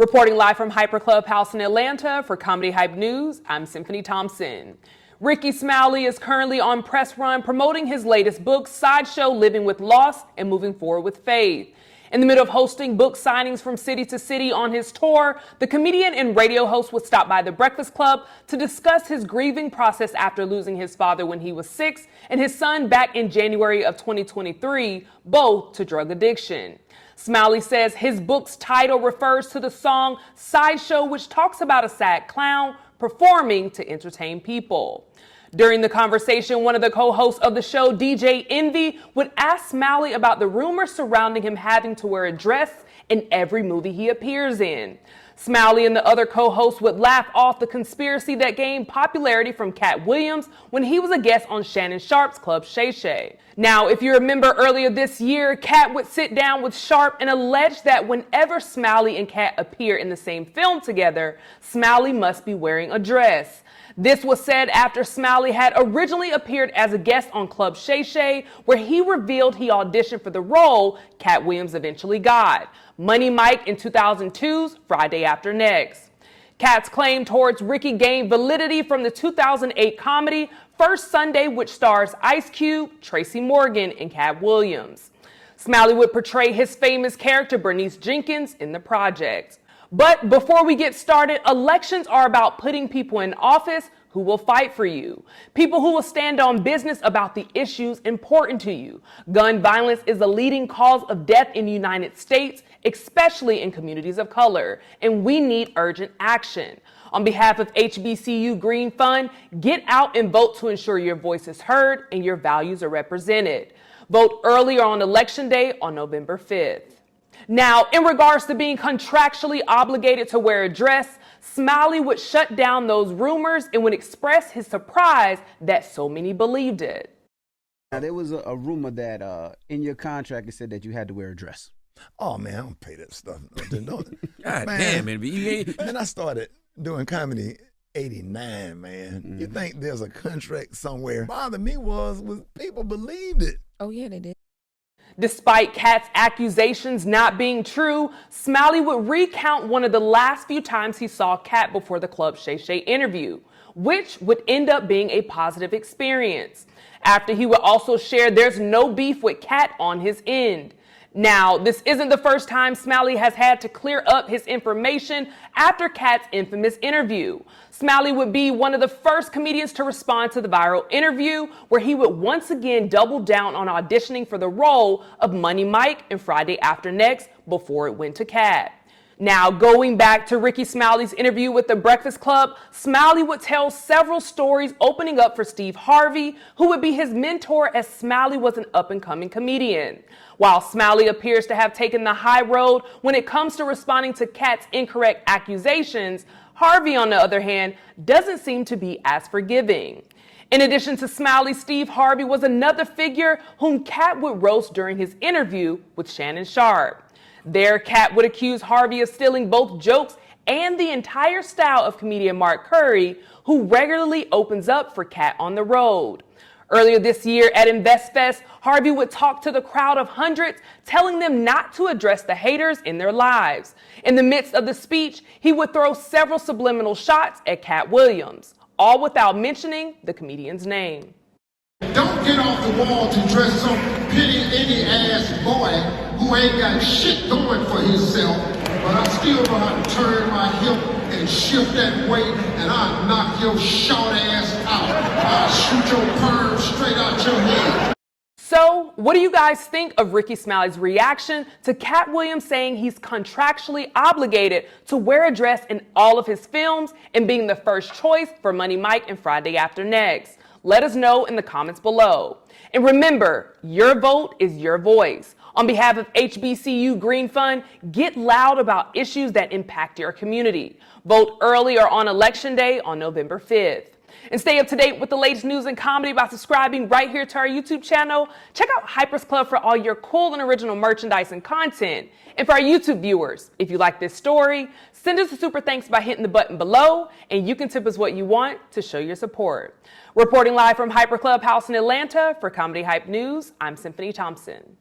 Reporting live from Hyper Clubhouse in Atlanta for Comedy Hype News, I'm Symphony Thompson. Rickey Smiley is currently on press run promoting his latest book, Sideshow Living with Loss and Moving Forward with Faith. In the middle of hosting book signings from city to city on his tour, the comedian and radio host would stop by the Breakfast Club to discuss his grieving process after losing his father when he was 6 and his son back in January of 2023, both to drug addiction. Smiley says his book's title refers to the song Sideshow, which talks about a sad clown performing to entertain people. During the conversation, one of the co-hosts of the show, DJ Envy, would ask Smiley about the rumors surrounding him having to wear a dress in every movie he appears in. Smiley and the other co-hosts would laugh off the conspiracy that gained popularity from Katt when he was a guest on Shannon Sharpe's Club Shay Shay. Now, if you remember earlier this year, Katt would sit down with Sharpe and allege that whenever Smiley and Katt appear in the same film together, Smiley must be wearing a dress. This was said after Smiley had originally appeared as a guest on Club Shay Shay, where he revealed he auditioned for the role Katt eventually got, Money Mike in 2002's Friday After Next. Katt's claim towards Rickey gained validity from the 2008 comedy First Sunday, which stars Ice Cube, Tracy Morgan, and Katt Williams. Smiley would portray his famous character Bernice Jenkins in the project. But before we get started, elections are about putting people in office who will fight for you. People who will stand on business about the issues important to you. Gun violence is the leading cause of death in the United States, especially in communities of color, and we need urgent action. On behalf of HBCU Green Fund, get out and vote to ensure your voice is heard and your values are represented. Vote earlier on Election Day on November 5th. Now, in regards to being contractually obligated to wear a dress, Smiley would shut down those rumors and would express his surprise that so many believed it. Now, there was a rumor that in your contract it said that you had to wear a dress. Oh, man, I don't pay that stuff. God damn it. Then I started doing comedy 89, man. Mm-hmm. You think there's a contract somewhere? Bothered me was people believed it. Oh, yeah, they did. Despite Katt's accusations not being true, Smiley would recount one of the last few times he saw Katt before the Club Shay Shay interview, which would end up being a positive experience. After he would also share there's no beef with Katt on his end. Now, this isn't the first time Smiley has had to clear up his information after Katt's infamous interview. Smiley would be one of the first comedians to respond to the viral interview, where he would once again double down on auditioning for the role of Money Mike in Friday After Next before it went to Katt. Now, going back to Rickey Smiley's interview with the Breakfast Club, Smiley would tell several stories opening up for Steve Harvey, who would be his mentor as Smiley was an up-and-coming comedian. While Smiley appears to have taken the high road when it comes to responding to Katt's incorrect accusations, Harvey, on the other hand, doesn't seem to be as forgiving. In addition to Smiley, Steve Harvey was another figure whom Katt would roast during his interview with Shannon Sharpe. There, Katt would accuse Harvey of stealing both jokes and the entire style of comedian Mark Curry, who regularly opens up for Katt on the road. Earlier this year at InvestFest, Harvey would talk to the crowd of hundreds, telling them not to address the haters in their lives. In the midst of the speech, he would throw several subliminal shots at Katt Williams, all without mentioning the comedian's name. Don't get off the wall to dress some pity-any-ass boy who ain't got shit going for himself, but I still know how to turn my hip and shift that weight, and I'll knock your short ass out. I'll shoot your perm straight out your head. So, what do you guys think of Rickey Smiley's reaction to Katt Williams saying he's contractually obligated to wear a dress in all of his films and being the first choice for Money Mike and Friday After Next? Let us know in the comments below. And remember, your vote is your voice. On behalf of HBCU Green Fund, get loud about issues that impact your community. Vote early or on Election Day on November 5th. And stay up to date with the latest news and comedy by subscribing right here to our YouTube channel. Check out Hyper's Club for all your cool and original merchandise and content. And for our YouTube viewers, if you like this story, send us a super thanks by hitting the button below, and you can tip us what you want to show your support. Reporting live from Hyper Clubhouse in Atlanta for Comedy Hype News, I'm Symphony Thompson.